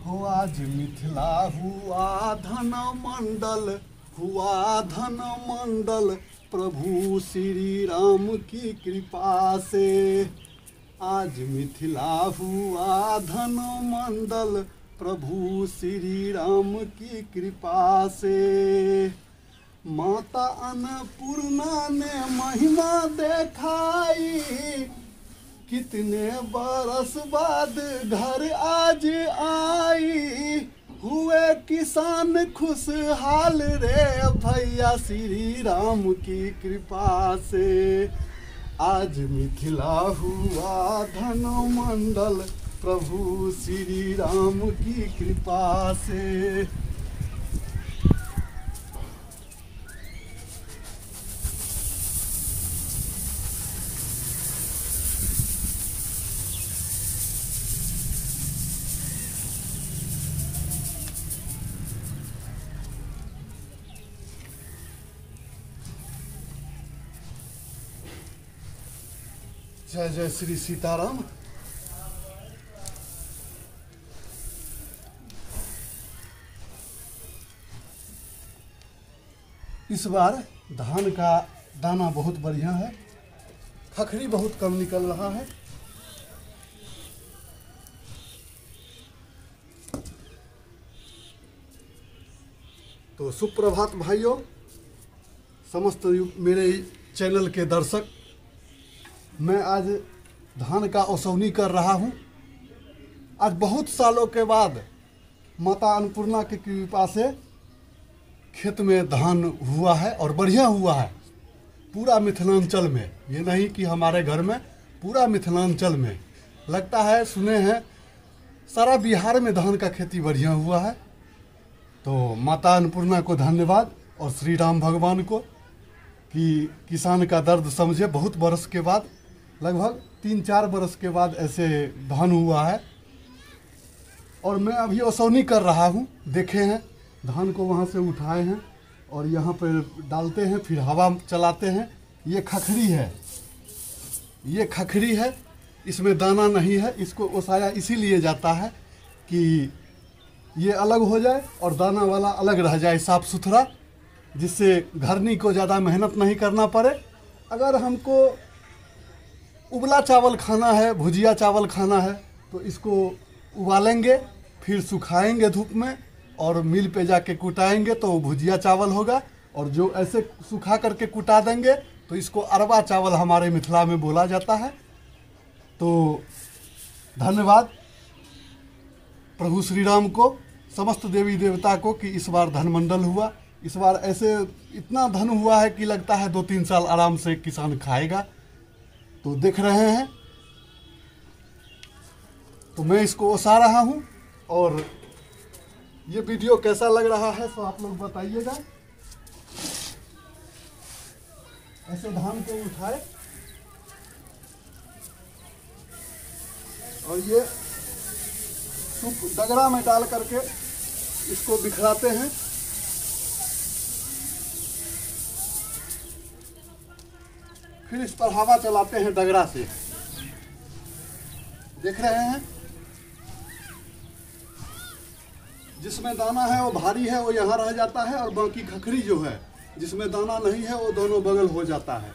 हो आज मिथिला हुआ धन मंडल, हुआ धन मंडल प्रभु श्री राम की कृपा से। आज मिथिला हुआ धन मंडल प्रभु श्री राम की कृपा से। माता अन्नपूर्णा ने महिमा दिखाई, कितने बरस बाद घर आज आई। हुए किसान खुशहाल रे भैया श्री राम की कृपा से। आज मिथिला हुआ धन मंडल प्रभु श्री राम की कृपा से। जय जय श्री सीताराम। इस बार धान का दाना बहुत बढ़िया है, खखरी बहुत कम निकल रहा है। तो सुप्रभात भाइयों, समस्त मेरे चैनल के दर्शक। मैं आज धान का ओसौनी कर रहा हूँ। आज बहुत सालों के बाद माता अन्नपूर्णा की कृपा से खेत में धान हुआ है और बढ़िया हुआ है। पूरा मिथिलांचल में, ये नहीं कि हमारे घर में, पूरा मिथिलांचल में लगता है, सुने हैं सारा बिहार में धान का खेती बढ़िया हुआ है। तो माता अन्नपूर्णा को धन्यवाद और श्री राम भगवान को कि किसान का दर्द समझे। बहुत बरस के बाद, लगभग 3-4 बरस के बाद ऐसे धान हुआ है। और मैं अभी ओसौनी कर रहा हूँ। देखे हैं धान को वहाँ से उठाए हैं और यहाँ पर डालते हैं, फिर हवा चलाते हैं। ये खखरी है, ये खखरी है, इसमें दाना नहीं है। इसको ओसाया इसीलिए जाता है कि ये अलग हो जाए और दाना वाला अलग रह जाए, साफ सुथरा, जिससे घरनी को ज़्यादा मेहनत नहीं करना पड़े। अगर हमको उबला चावल खाना है, भुजिया चावल खाना है, तो इसको उबालेंगे, फिर सुखाएंगे धूप में और मिल पे जाके कुटाएंगे तो भुजिया चावल होगा। और जो ऐसे सुखा करके कुटा देंगे तो इसको अरवा चावल हमारे मिथिला में बोला जाता है। तो धन्यवाद प्रभु श्री राम को, समस्त देवी देवता को कि इस बार धन मंडल हुआ। इस बार ऐसे इतना धन हुआ है कि लगता है 2-3 साल आराम से किसान खाएगा। तो देख रहे हैं, तो मैं इसको ओसा रहा हूँ। और ये वीडियो कैसा लग रहा है तो आप लोग बताइएगा। ऐसे धान को उठाए और ये डगरा में डाल करके इसको बिखराते हैं। फिर इस पर हवा चलाते हैं डगरा से। देख रहे हैं, जिसमें दाना है वो भारी है, वो यहाँ रह जाता है, और बाकी खखरी जो है जिसमें दाना नहीं है वो दोनों बगल हो जाता है।